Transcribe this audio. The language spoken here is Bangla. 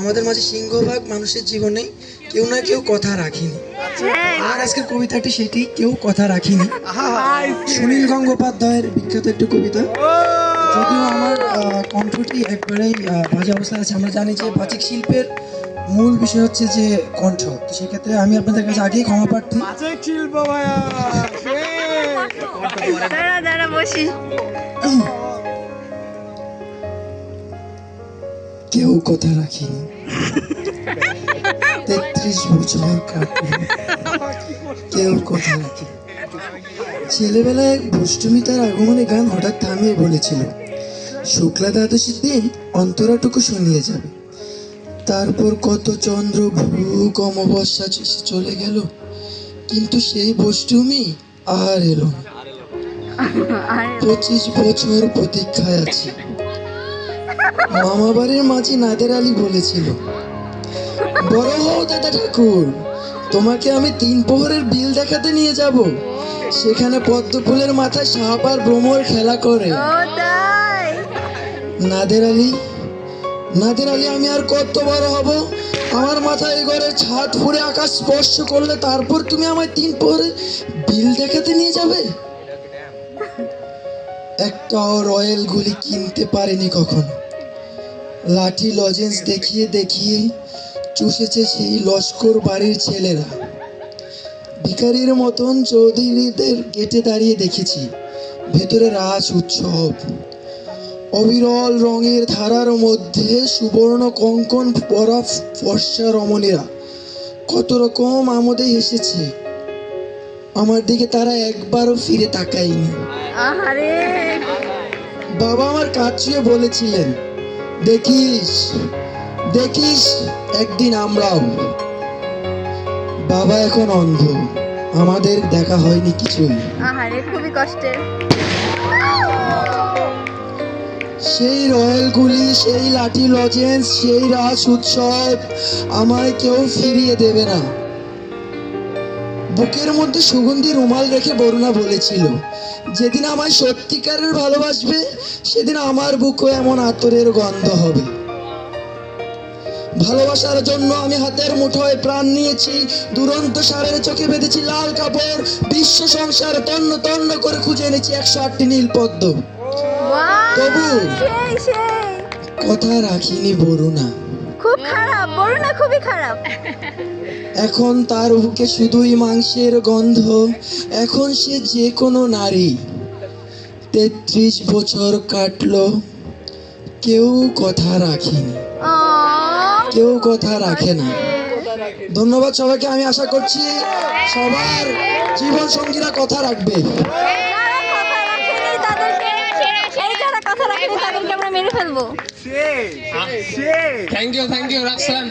আমাদের মাঝে সিংহভাগ মানুষের জীবনে কেউ না কেউ কথা রাখিনি। আর আজকের কবিতাটি সেটি, কেউ কথা রাখিনি। সুনীল গঙ্গোপাধ্যায়ের বিখ্যাত একটি কবিতা। যদিও আমার কণ্ঠটি একবারেই বাজে অবস্থায় আছে। আমরা জানি যে বাচিক শিল্পের মূল বিষয় হচ্ছে যে কণ্ঠ, তো সেক্ষেত্রে আমি আপনাদের কাছে আগেই ক্ষমা প্রার্থী। কেউ কথা রাখিনি, 33 বছর কাটল, কেউ কথা রাখিনি। ছেলেবেলায় বষ্টমী তার আগমনে গান হঠাৎ থামিয়ে বলেছিল, শুক্লা দ্বাদশীর দিন অন্তরাটুকু শুনিয়ে যাবে। তারপর কত চন্দ্র ভূক অমাবস্যা চলে গেল, কিন্তু সেই বষ্টমী আর এলো না। 25 বছর প্রতীক্ষায় আছি। মামাবাড়ির মাঝি নাদের আলী বলেছিল, বড় হও দাদা ঠাকুর, তোমাকে আমি 3 প্রহরের বিল দেখাতে নিয়ে যাব। সেখানে পদ্ম ফুলের মাথায় সাপ আর ভ্রমর খেলা করে। নাদের আলী, আমি আর কত বড় হব? আমার মাথায় ঘরের ছাদ ফুঁড়ে আকাশ স্পর্শ করলে তারপর তুমি আমায় 3 প্রহরের বিল দেখাতে নিয়ে যাবে? একটাও রয়্যাল গুলি কিনতে পারেনি কখনো। লাঠি লজেন্স দেখিয়ে দেখিয়ে চুষেছে সেই লস্কর বাড়ির ছেলেরা। ভিখারির মতন চৌধুরীদের গেটে দাঁড়িয়ে দেখেছি ভেতরে রাস উৎসব। অবিরল রঙের ধারার মধ্যে সুবর্ণ কঙ্কন পরা ফর্সা রমণীরা কত রকম আমোদে এসেছে। আমার দিকে তারা একবারও ফিরে তাকায়নি। বাবা আমার কাজ ছুঁয়ে বলেছিলেন, দেখিস দেখিস একদিন আমরাও। বাবা এখন অন্ধ, আমাদের দেখা হয়নি কিছুই। খুবই কষ্টের। সেই রয়্যাল গুলি, সেই লাঠি লজেন্স, সেই রাস উৎসব আমায় কেউ ফিরিয়ে দেবে না। বুকের মধ্যে সুগন্ধি রুমাল রেখে বরুণা বলেছিল, যেদিন আমায় সত্যিকারের ভালোবাসবে সেদিন আমার বুকে এমন আতরের গন্ধ হবে। ভালোবাসার জন্য আমি হাতের মুঠোয় প্রাণ নিয়েছি, দুরন্ত সারের চোখে বেঁধেছি লাল কাপড়, বিশ্ব সংসার তন্ন তন্ন করে খুঁজে এনেছি 108টি নীল পদ্ম। তবু কথা রাখিনি বরুণা। খুব খারাপ, বরুণা খুবই খারাপ। এখন তার বুকে শুধুই মাংসের গন্ধ। এখন সে যে কোনো নারী। 33 বছর কাটলো, কেউ কথা রাখিনি, কেউ কথা রাখে না। ধন্যবাদ সবাইকে। আমি আশা করছি সবার জীবন সঙ্গীরা কথা রাখবে। তাদেরকে আমরা মেরে ফেলবো। Thank you রাখসান।